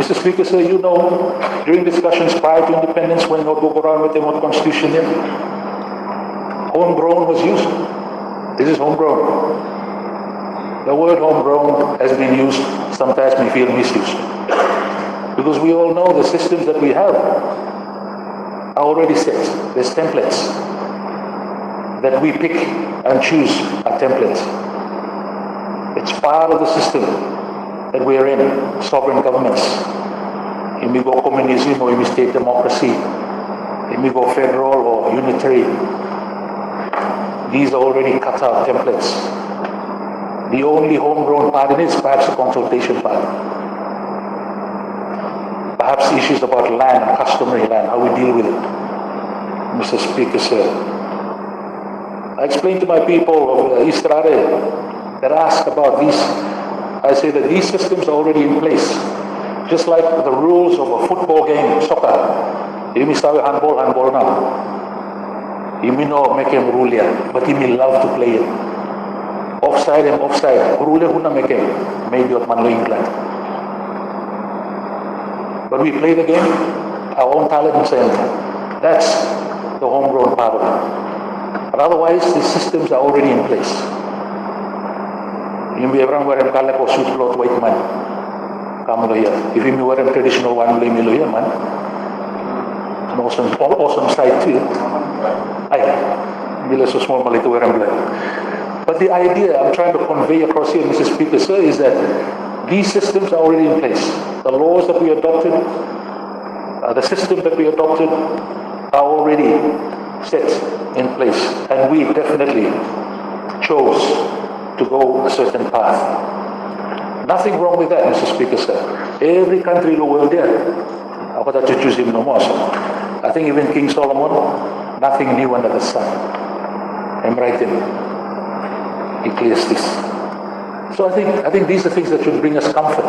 Mr. Speaker, sir, you know, during discussions prior to independence, when we go around with the constitution here, homegrown was used. This is homegrown. The word homegrown has been used, sometimes we feel misused. Because we all know the systems that we have are already set. There's templates that we pick and choose are templates. It's part of the system that we are in, sovereign governments. If we go communism or if we state democracy, if we go federal or unitary, these are already cut out templates. The only homegrown part in it is perhaps the consultation part. Perhaps issues about land, customary land, how we deal with it. Mr. Speaker, sir. I explained to my people of East Rare that ask about these. I say that these systems are already in place. Just like the rules of a football game, soccer. You may start handball now. You may know make him rule here, but you may love to play it. Offside and offside. Rule huna make him. Maybe of Manlo England. But we play the game, our own talent and saying that's the homegrown part of it. But otherwise, the systems are already in place. You may everyone wear a color or suit cloth white man. Come here. If you wear a traditional one, blame me man. An awesome sight too. I so small mali to wear a black. But the idea I'm trying to convey across here, Mr. Speaker, sir, is that these systems are already in place. The laws that we adopted, the system that we adopted are already set in place. And we definitely chose to go a certain path. Nothing wrong with that, Mr. Speaker, sir. Every country in the world there, ako ta choose him no more. I think even King Solomon, nothing new under the sun. I'm right in. He clears this. So I think these are things that should bring us comfort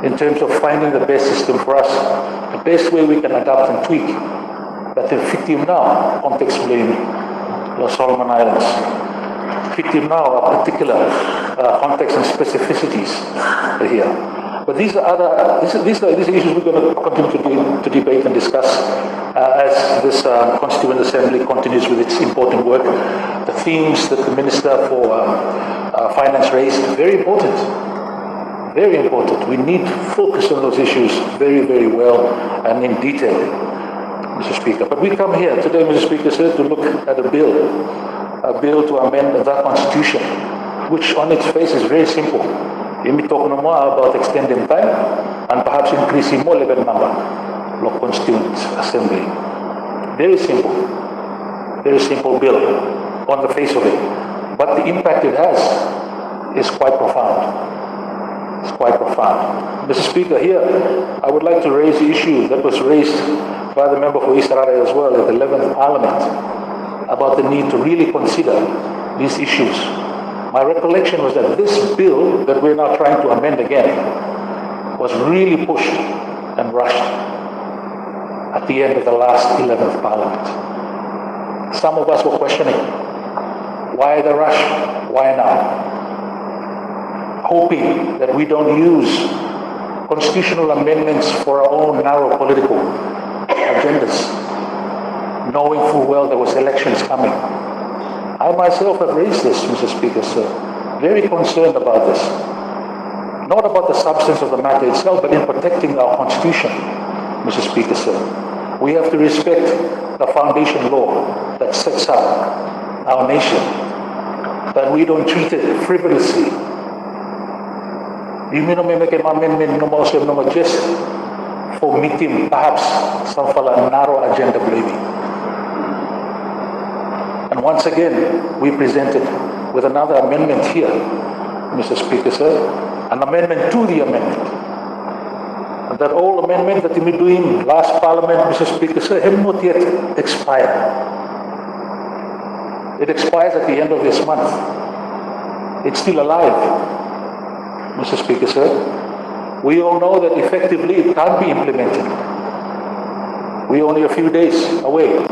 in terms of finding the best system for us, the best way we can adapt and tweak that will fit him now, contextually in the Solomon Islands. Fit him now a particular context and specificities here. But these are issues we're going to continue to debate and discuss as this Constituent Assembly continues with its important work. The themes that the Minister for Finance raised, very important. Very important. We need to focus on those issues very, very well and in detail, Mr. Speaker. But we come here today, Mr. Speaker, sir, to look at a bill to amend the Constitution, which on its face is very simple. We talk no more about extending time and perhaps increasing more level number of Constituent Assembly. Very simple bill on the face of it. But the impact it has is quite profound. It's quite profound. Mr. Speaker, here I would like to raise the issue that was raised by the member for East Raya as well at the 11th Parliament about the need to really consider these issues. My recollection was that this bill that we're now trying to amend again was really pushed and rushed at the end of the last 11th Parliament. Some of us were questioning, why the rush? Why now? Hoping that we don't use constitutional amendments for our own narrow political agendas, knowing full well there was elections coming. I myself have raised this, Mr. Speaker, sir. Very concerned about this. Not about the substance of the matter itself, but in protecting our Constitution, Mr. Speaker, sir. We have to respect the foundation law that sets up our nation, that we don't treat it frivolously. You may not make an amendment no more just for meeting perhaps some narrow agenda blaming. And once again, we presented with another amendment here, Mr. Speaker, sir, an amendment to the amendment. And that old amendment that we were doing last Parliament, Mr. Speaker, sir, have not yet expired. It expires at the end of this month. It's still alive, Mr. Speaker, sir. We all know that effectively it can't be implemented. We're only a few days away.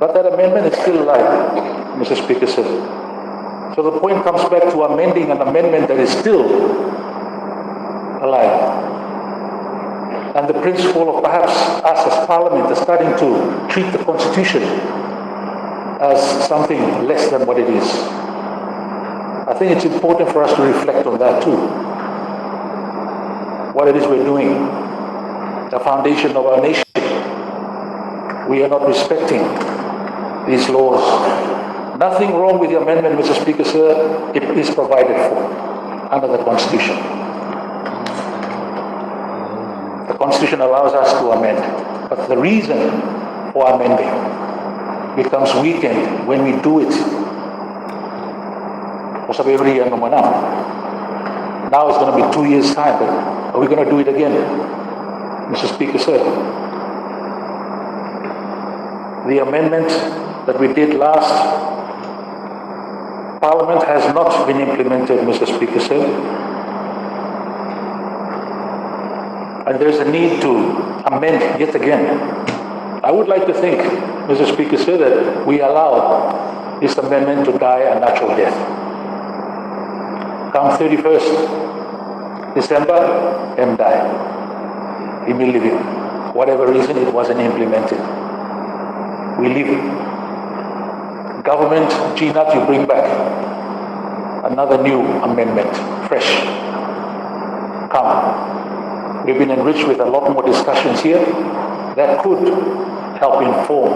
But that amendment is still alive, Mr. Speaker, sir. So the point comes back to amending an amendment that is still alive. And the principle of perhaps us as Parliament are starting to treat the Constitution as something less than what it is. I think it's important for us to reflect on that too. What it is we're doing, the foundation of our nation. We are not respecting these laws. Nothing wrong with the amendment, Mr. Speaker, sir. It is provided for under the Constitution. The Constitution allows us to amend, but the reason for amending becomes weakened when we do it. Now it's going to be 2 years' time, but are we going to do it again, Mr. Speaker, sir? The amendment that we did last Parliament has not been implemented, Mr. Speaker, sir. And there's a need to amend yet again. I would like to think, Mr. Speaker, sir, that we allow this amendment to die a natural death. Come 31st December, and die. We will leave it. Whatever reason it wasn't implemented. We leave it. Government, Jnr, you bring back another new amendment, fresh. Come. We've been enriched with a lot more discussions here that could help inform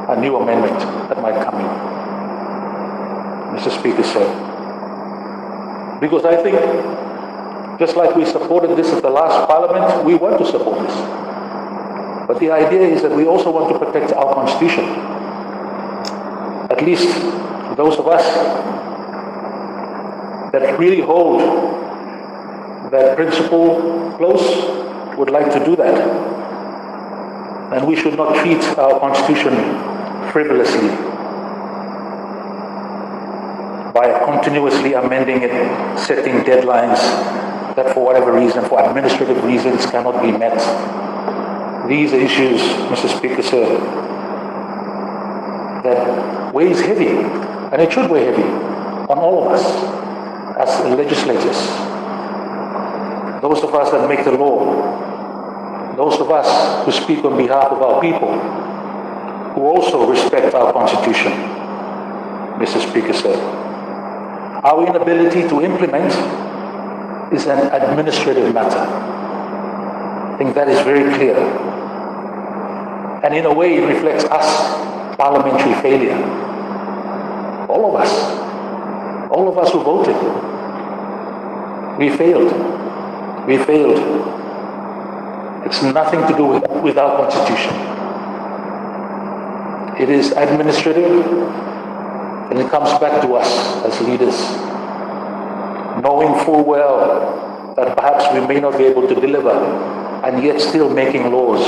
a new amendment that might come in. Mr. Speaker, sir. Because I think, just like we supported this at the last Parliament, we want to support this. But the idea is that we also want to protect our Constitution. At least those of us that really hold that principle close would like to do that. And we should not treat our Constitution frivolously by continuously amending it, setting deadlines that for whatever reason, for administrative reasons, cannot be met. These are issues, Mr. Speaker, sir, that weighs heavy, and it should weigh heavy on all of us as legislators. Those of us that make the law, those of us who speak on behalf of our people, who also respect our Constitution, Mr. Speaker, sir. Our inability to implement is an administrative matter. I think that is very clear. And in a way, it reflects us, parliamentary failure. All of us who voted, we failed. We failed. It's nothing to do with our Constitution. It is administrative. And it comes back to us as leaders, knowing full well that perhaps we may not be able to deliver, and yet still making laws.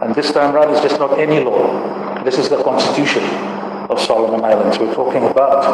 And this time around, it's just not any law. This is the Constitution of Solomon Islands we're talking about.